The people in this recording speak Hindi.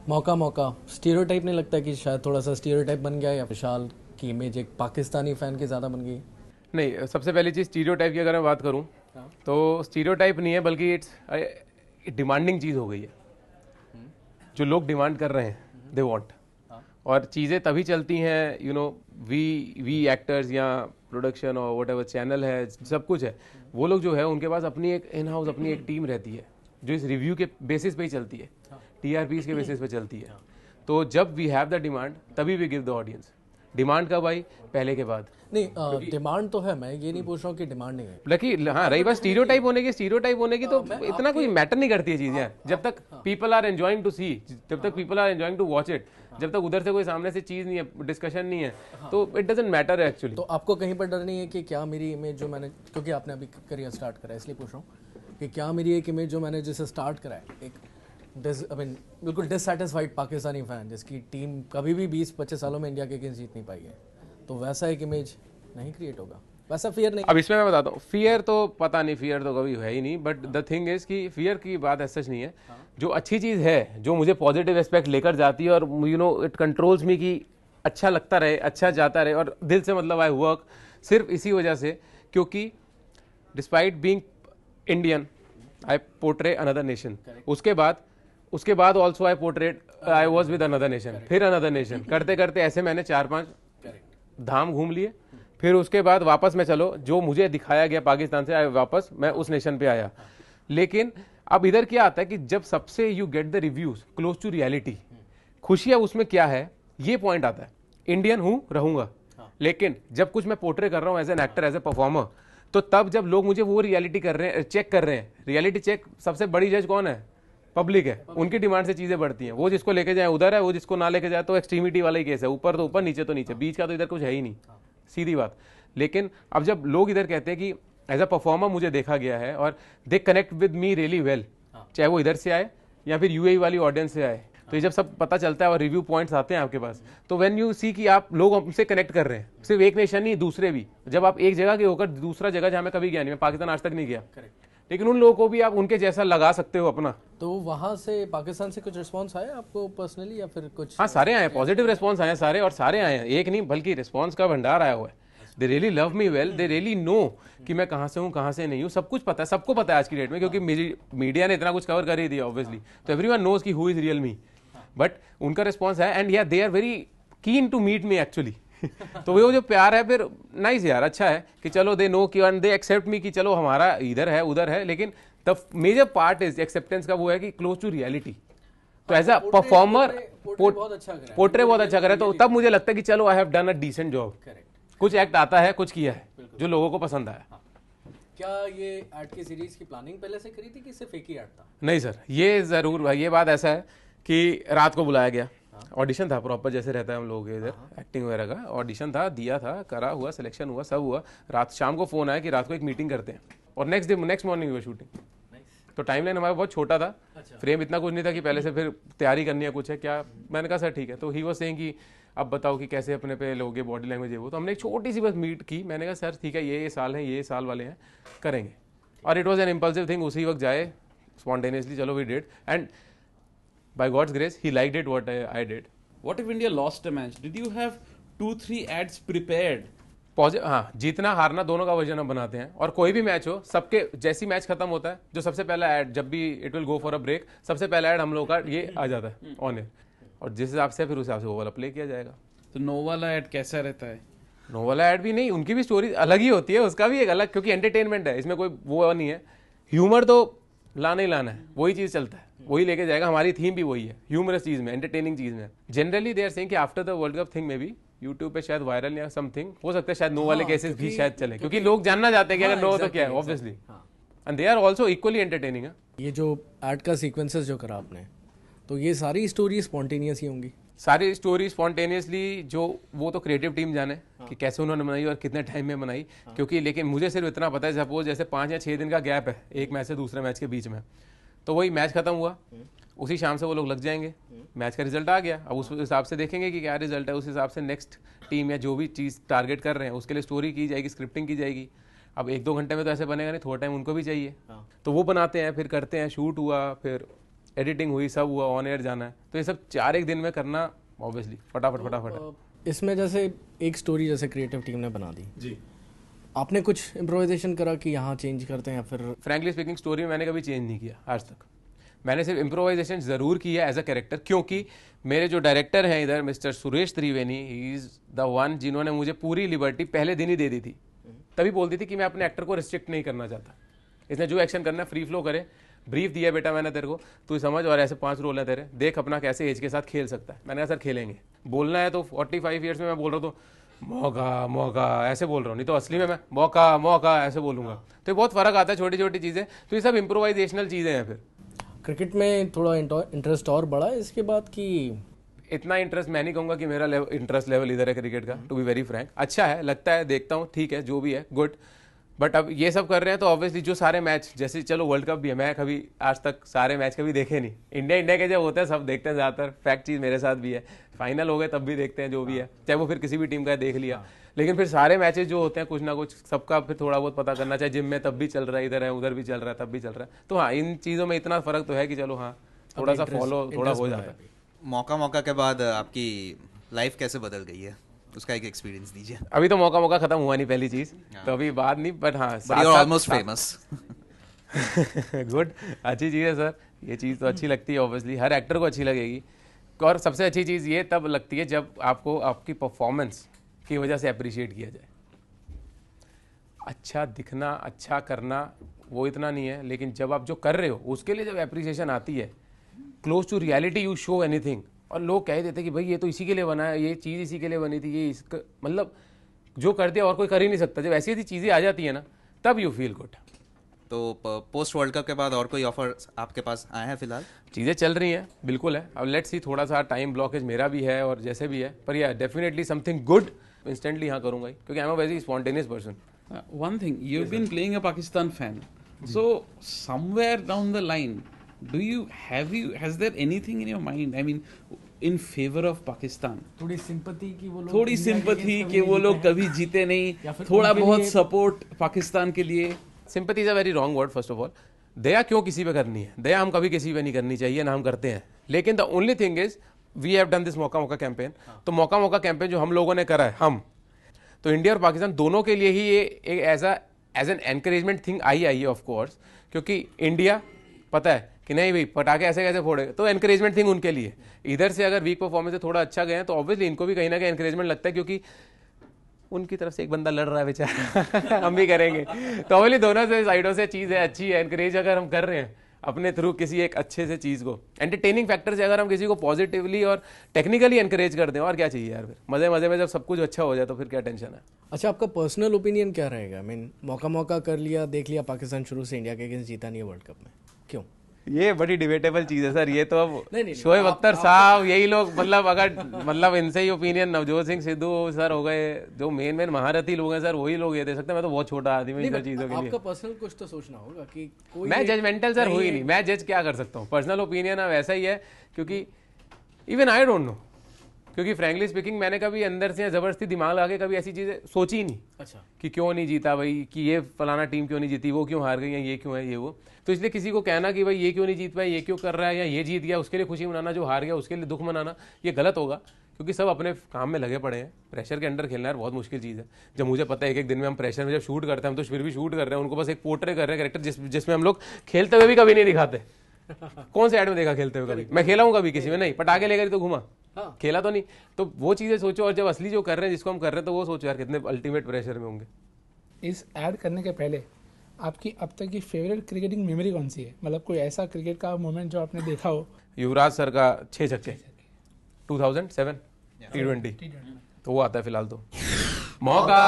मौका मौका स्टीरियोटाइप नहीं लगता कि शायद थोड़ा सा स्टीरियोटाइप बन गया या विशाल की इमेज एक पाकिस्तानी फ़ैन की ज़्यादा बन गई? नहीं, सबसे पहली चीज़ स्टीरियोटाइप की अगर मैं बात करूं हाँ। तो स्टीरियोटाइप नहीं है, बल्कि इट्स डिमांडिंग चीज़ हो गई है। जो लोग डिमांड कर रहे हैं दे वांट, और चीज़ें तभी चलती हैं वी एक्टर्स या प्रोडक्शन और वट एवर चैनल है, सब कुछ है। वो लोग जो है उनके पास अपनी एक इन हाउस अपनी एक टीम रहती है जो इस रिव्यू के बेसिस पे ही चलती है, टीआरपीस के बेसिस पे चलती है। तो जब वी हैव द डिमांड तभी we give the audience. Demand कब आई? पहले के बाद। नहीं, डिमांड तो है, मैं ये नहीं पूछ रहा हूँ कि डिमांड नहीं है। लकी हाँ, रही बात स्टीरियोटाइप होने की तो इतना कोई मैटर नहीं करती है चीजें। जब तक people are enjoying to see, जब तक people are enjoying to watch it, जब तक उधर से कोई सामने से चीज नहीं है, डिस्कशन नहीं है, तो इट डजंट मैटर एक्चुअली। तो आपको कहीं पर डर नहीं है कि क्या मेरी इमेज जो मैंने, क्योंकि आपने अभी करियर स्टार्ट करा है इसलिए पूछ रहा हूँ कि क्या मेरी एक इमेज जो मैंने जिसे स्टार्ट करा है, एक बिल्कुल डिससेटिस्फाइड पाकिस्तानी फ़ैन जिसकी टीम कभी भी 20-25 सालों में इंडिया के अगेंस्ट जीत नहीं पाई है, तो वैसा एक इमेज नहीं क्रिएट होगा? वैसा फियर नहीं? अब इसमें मैं बताता हूँ, फियर तो पता नहीं, फियर तो कभी है ही नहीं। बट द थिंग इज कि फियर की बात ऐसा नहीं है। जो अच्छी चीज़ है, जो मुझे पॉजिटिव एस्पेक्ट लेकर जाती है और इट कंट्रोल्स मी कि अच्छा लगता रहे, अच्छा जाता रहे, और दिल से मतलब आई वर्क सिर्फ इसी वजह से, क्योंकि despite being Indian I portray another nation. उसके बाद also I portrait I was with another nation, फिर अनदर नेशन, करते करते ऐसे मैंने 4-5 धाम घूम लिए। फिर उसके बाद वापस मैं, चलो जो मुझे दिखाया गया पाकिस्तान से, वापस मैं उस नेशन पे आया। लेकिन अब इधर क्या आता है कि जब सबसे you get the reviews close to reality, खुशियां उसमें क्या है, ये पॉइंट आता है। इंडियन हूं, रहूंगा, लेकिन जब कुछ मैं पोर्ट्रे कर रहा हूं as an actor, as a performer, तो तब जब लोग मुझे वो रियलिटी कर रहे हैं, चेक कर रहे हैं, रियलिटी चेक सबसे बड़ी जज कौन है? पब्लिक है। उनकी डिमांड से चीजें बढ़ती हैं। वो जिसको लेके जाए उधर है, वो जिसको ना लेके जाए तो एक्सट्रीमिटी वाला ही केस है। ऊपर तो ऊपर, नीचे तो नीचे, बीच का तो इधर कुछ है ही नहीं, सीधी बात। लेकिन अब जब लोग इधर कहते हैं कि एज अ परफॉर्मर मुझे देखा गया है और they connect with me really well, चाहे वो इधर से आए या फिर यूएई वाली ऑडियंस से आए, तो ये जब सब पता चलता है और रिव्यू पॉइंट्स आते हैं आपके पास, तो व्हेन यू सी कि आप लोग हमसे कनेक्ट कर रहे हैं, सिर्फ एक नेशन नहीं, दूसरे भी। जब आप एक जगह के होकर दूसरा जगह जहां मैं कभी गया नहीं, मैं पाकिस्तान आज तक नहीं गया, लेकिन उन लोगों को भी आप उनके जैसा लगा सकते हो अपना। तो वहाँ से पाकिस्तान से कुछ रिस्पांस आया आपको पर्सनली या फिर कुछ? हाँ, सारे आए, पॉजिटिव रिस्पॉन्स आए सारे, और सारे आए हैं, एक नहीं बल्कि रिस्पॉन्स का भंडार आया हुआ है। They really love me well, they really know कि मैं कहाँ से हूँ, कहाँ से नहीं हूँ, सब कुछ पता है, सबको पता है आज की डेट में, क्योंकि मीडिया ने इतना कुछ कवर कर ही दिया ऑब्वियसली, तो एवरीवन नोज कि who is real me. But उनका रिस्पॉन्स है, and they are very keen to meet me actually. तो वो जो प्यार है, फिर नाइस यार, अच्छा है कि चलो दे नो कि एंड दे एक्सेप्ट मी कि चलो हमारा इधर है उधर है, लेकिन the major part is acceptance का वो है कि क्लोज टू रियलिटी। तो एज अ परफॉर्मर पोर्ट्रे बहुत अच्छा करे, तो तब मुझे लगता है कि चलो I have done a decent job. कुछ एक्ट आता है, कुछ किया है जो लोगों को पसंद आया। क्या ये एड की सीरीज की प्लानिंग पहले से करी थी कि सिर्फ एक ही एड था? नहीं सर, ये जरूर भाई, ये बात ऐसा है कि रात को बुलाया गया, ऑडिशन था प्रॉपर, जैसे रहता है हम लोग इधर एक्टिंग वगैरह का ऑडिशन था, दिया था, करा हुआ, सिलेक्शन हुआ, सब हुआ। रात शाम को फोन आया कि रात को एक मीटिंग करते हैं, और नेक्स्ट मॉर्निंग हुआ शूटिंग। तो टाइमलाइन हमारा बहुत छोटा था, फ्रेम इतना कुछ नहीं था कि पहले से फिर तैयारी करनी है कुछ है क्या। मैंने कहा सर ठीक है। तो ही वाज सेइंग कि अब बताओ कि कैसे अपने पे लोगे, बॉडी लैंग्वेज है वो। तो हमने एक छोटी सी बस मीट की, मैंने कहा सर ठीक है, ये साल है, ये साल वाले हैं, करेंगे। और it was an impulsive thing, उसी वक्त जाए स्पॉन्टेनियसली, चलो we did, and by God's grace he liked it what I did. What if India lost a match? Did you have 2-3 ads prepared? हाँ, जीतना हारना दोनों का वर्जन हम बनाते हैं, और कोई भी मैच हो, सबके जैसी मैच खत्म होता है, जो सबसे पहला ऐड, जब भी it will go for a break, सबसे पहला ऐड हम लोग का ये आ जाता है ऑन एयर, और जिस हिसाब से फिर उस हिसाब से वो वाला प्ले किया जाएगा। तो नो वाला ऐड कैसा रहता है? नो वाला ऐड भी नहीं, उनकी भी स्टोरी अलग ही होती है, उसका भी एक अलग, क्योंकि एंटरटेनमेंट है, इसमें कोई वो नहीं है। ह्यूमर तो लाना ही लाना है, वही चीज चलता है, वही लेके जाएगा। हमारी थीम भी वही है, ह्यूमरस चीज में, एंटरटेनिंग चीज में। जनरली दे आर सेइंग कि after the world cup thing में भी यूट्यूब पे शायद वायरल या समथिंग हो सकता है, शायद नो वाले केसेस भी शायद चले, क्योंकि लोग जानना चाहते हैं कि अगर नो तो क्या है, obviously, and they are also equally entertaining. ये जो एड का सीक्वेंसेस जो करा आपने, तो ये सारी स्टोरी स्पॉन्टेनियस ही होंगी? सारी स्टोरी स्पॉन्टेनियसली, जो वो तो क्रिएटिव टीम जाने कि कैसे उन्होंने बनाई और कितने टाइम में बनाई, क्योंकि लेकिन मुझे सिर्फ इतना पता है, सपोज जैसे 5 या 6 दिन का गैप है एक मैच से दूसरे मैच के बीच में, तो वही मैच खत्म हुआ, उसी शाम से वो लोग लग जाएंगे, मैच का रिजल्ट आ गया, अब उस हिसाब से देखेंगे कि क्या रिजल्ट है, उस हिसाब से नेक्स्ट टीम या जो भी चीज़ टारगेट कर रहे हैं उसके लिए स्टोरी की जाएगी, स्क्रिप्टिंग की जाएगी। अब 1-2 घंटे में तो ऐसे बनेगा नहीं, थोड़ा टाइम उनको भी चाहिए, तो वो बनाते हैं, फिर करते हैं, शूट हुआ, फिर एडिटिंग हुई, सब हुआ, ऑन एयर जाना है, तो ये सब 4 दिन में करना ऑब्वियसली फटाफट है। इसमें जैसे एक स्टोरी जैसे क्रिएटिव टीम ने बना दी जी, आपने कुछ इम्प्रोवाइजेशन करा कि यहाँ चेंज करते हैं या फिर? फ्रैंकली स्पीकिंग स्टोरी में मैंने कभी चेंज नहीं किया आज तक। मैंने सिर्फ इम्प्रोवाइजेशन ज़रूर किया एज अ कैरेक्टर, क्योंकि मेरे जो डायरेक्टर हैं इधर mister Suresh Triveni, he is the one जिन्होंने मुझे पूरी लिबर्टी पहले दिन ही दे दी थी। तभी बोलती थी कि मैं अपने एक्टर को रिस्ट्रिक्ट नहीं करना चाहता, इसने जो एक्शन करना है फ्री फ्लो करे, ब्रीफ दिया बेटा मैंने तेरे को, तू समझ, और ऐसे 5 रोल है तेरे, देख अपना कैसे एज के साथ खेल सकता है। मैंने कहा सर खेलेंगे, बोलना है तो 45 ईयर्स में मैं बोल रहा हूँ तो मौका मौका ऐसे बोल रहा हूँ, नहीं तो असली में मैं मौका मौका ऐसे बोलूँगा। तो बहुत फ़र्क आता है, छोटी छोटी चीज़ें, तो ये सब इम्प्रोवाइजेशनल चीज़ें हैं। फिर क्रिकेट में थोड़ा इंटरेस्ट और बढ़ा है इसके बाद कि? इतना इंटरेस्ट मैं नहीं कहूँगा कि मेरा इंटरेस्ट लेवल इधर है क्रिकेट का, टू बी वेरी फ्रैंक। अच्छा है, लगता है, देखता हूँ, ठीक है, जो भी है गुड। बट अब ये सब कर रहे हैं तो ऑब्वियसली जो सारे मैच, जैसे चलो वर्ल्ड कप भी है, मैं कभी आज तक सारे मैच कभी देखे नहीं। इंडिया के जब होते हैं सब देखते हैं ज़्यादातर, फैक्ट चीज़ मेरे साथ भी है। फाइनल हो गए तब भी देखते हैं, जो भी है, चाहे वो फिर किसी भी टीम का देख लिया। लेकिन फिर सारे मैचेस जो होते हैं कुछ ना कुछ सबका फिर थोड़ा बहुत पता करना, चाहे जिम में तब भी चल रहा है, इधर है उधर भी चल रहा है, तब भी चल रहा है। तो हाँ, इन चीज़ों में इतना फ़र्क तो है कि चलो हाँ थोड़ा सा फॉलो थोड़ा हो जाता है। मौका के बाद आपकी लाइफ कैसे बदल गई है, उसका एक एक्सपीरियंस दीजिए। अभी तो मौका खत्म हुआ नहीं पहली चीज, तो अभी बात नहीं, बट हाँ ऑलमोस्ट फेमस। गुड, अच्छी चीज़ है सर, ये चीज़ तो अच्छी लगती है, ऑब्वियसली हर एक्टर को अच्छी लगेगी। और सबसे अच्छी चीज़ ये तब लगती है जब आपको आपकी परफॉर्मेंस की वजह से अप्रिशिएट किया जाए। अच्छा दिखना, अच्छा करना वो इतना नहीं है, लेकिन जब आप जो कर रहे हो उसके लिए जब अप्रिसिएशन आती है, close to reality you show anything, और लोग कह देते कि भाई ये तो इसी के लिए बना है, ये चीज़ इसी के लिए बनी थी, ये इसका मतलब जो कर दिया और कोई कर ही नहीं सकता। जब ऐसी ऐसी चीज़ें आ जाती है ना, तब यू फील गुड। तो पोस्ट वर्ल्ड कप के बाद और कोई ऑफर आपके पास आए हैं फिलहाल? चीज़ें चल रही हैं, बिल्कुल है। अब लेट्स सी, थोड़ा सा टाइम ब्लॉकेज मेरा भी है और जैसे भी है, पर या डेफिनेटली समथिंग गुड इंस्टेंटली हाँ करूँगा ही, क्योंकि I am a very spontaneous person. one thing, you've been playing a Pakistan fan, so somewhere down the line, has there anything in your mind, I mean, in favor of Pakistan? थोड़ी सिंपैथी कि वो लोग, थोड़ी सिंपैथी कि वो लोग कभी जीते नहीं, थोड़ा बहुत सपोर्ट पाकिस्तान के लिए? Sympathy is a very wrong word. First of all, दया क्यों किसी पे करनी है? दया हम कभी किसी पे नहीं करनी चाहिए, ना हम करते हैं। लेकिन the only thing is we have done this Mauka campaign. तो मौका कैंपेन जो हम लोगों ने करा है, हम तो इंडिया और पाकिस्तान दोनों के लिए ही ये एक एज एन एनकरेजमेंट थिंग आई है ऑफ कोर्स, क्योंकि इंडिया पता है कि नहीं भाई पटाखे ऐसे कैसे फोड़े, तो एनकरेजमेंट थिंग उनके लिए। इधर से अगर वीक परफॉर्मेंस से थोड़ा अच्छा गए तो ऑब्वियसली इनको भी कहीं ना कहीं एनकरेजमेंट लगता है, क्योंकि उनकी तरफ से एक बंदा लड़ रहा है बेचारा हम भी करेंगे। तो ऑब्वियसली दोनों से साइडों से चीज़ है, अच्छी है। एनकरेज अगर हम कर रहे हैं अपने थ्रू किसी एक अच्छे से चीज़ को, एंटरटेनिंग फैक्टर से अगर हम किसी को पॉजिटिवली और टेक्निकली एनकरेज कर दें, और क्या चाहिए यार। फिर मजे में जब सब कुछ अच्छा हो जाए तो फिर क्या टेंशन है। अच्छा, आपका पर्सनल ओपिनियन क्या रहेगा? आई मीन मौका कर लिया, देख लिया पाकिस्तान शुरू से इंडिया के अगेंस्ट जीता नहीं है वर्ल्ड कप में, क्यों? ये बड़ी डिबेटेबल चीज़ है सर, ये तो अब नहीं, शोएब अख्तर साहब यही लोग मतलब इनसे ही ओपिनियन, नवजोत सिंह सिद्धू सर हो गए, जो मेन महारथी लोग हैं सर, वही लोग ये दे सकते हैं। मैं तो बहुत छोटा आदमी इन चीज़ों के लिए। आपका पर्सनल कुछ तो सोचना होगा कि कोई, मैं जजमेंटल सर हुई नहीं, मैं जज क्या कर सकता हूँ। पर्सनल ओपिनियन अब ऐसा ही है, क्योंकि इवन आई डोंट नो, क्योंकि फ्रैंकली स्पीकिंग मैंने कभी अंदर से जबरदस्ती दिमाग लगा के कभी ऐसी चीज़ें सोची ही नहीं। अच्छा, कि क्यों नहीं जीता भाई, कि ये फलाना टीम क्यों नहीं जीती, वो क्यों हार गई, या ये क्यों है, ये वो। तो इसलिए किसी को कहना कि भाई ये क्यों नहीं जीत पाया, ये क्यों कर रहा है, या ये जीत गया उसके लिए खुशी मनाना, जो हार गया उसके लिए दुख मनाना, ये गलत होगा। क्योंकि सब अपने काम में लगे पड़े हैं। प्रेशर के अंडर खेलना यार बहुत मुश्किल चीज़ है। जब मुझे पता है एक दिन में हम प्रेशर में जब शूट करते हैं, हम तो फिर भी शूट कर रहे हैं, उनको बस एक पोर्ट्रे कर रहे हैं कैरेक्टर, जिसमें हम लोग खेलते हुए भी कभी नहीं दिखाते। कौन से ऐड में देखा खेलते हुए कभी? मैं खेला हूँ कभी किसी में? नहीं। पटाखे लेकर ही तो घूमा, खेला तो नहीं। तो वो चीज़ें सोचो, और जब असली जो कर रहे हैं, जिसको हम कर रहे हैं, तो वो सोचो यार कितने अल्टीमेट प्रेशर में होंगे। इस ऐड करने के पहले आपकी अब तक की फेवरेट क्रिकेटिंग मेमोरी कौन सी है? मतलब कोई ऐसा क्रिकेट का मोमेंट जो आपने देखा हो? युवराज सर का 6 छक्के 2007 T20, तो वो आता है फिलहाल। तो मौका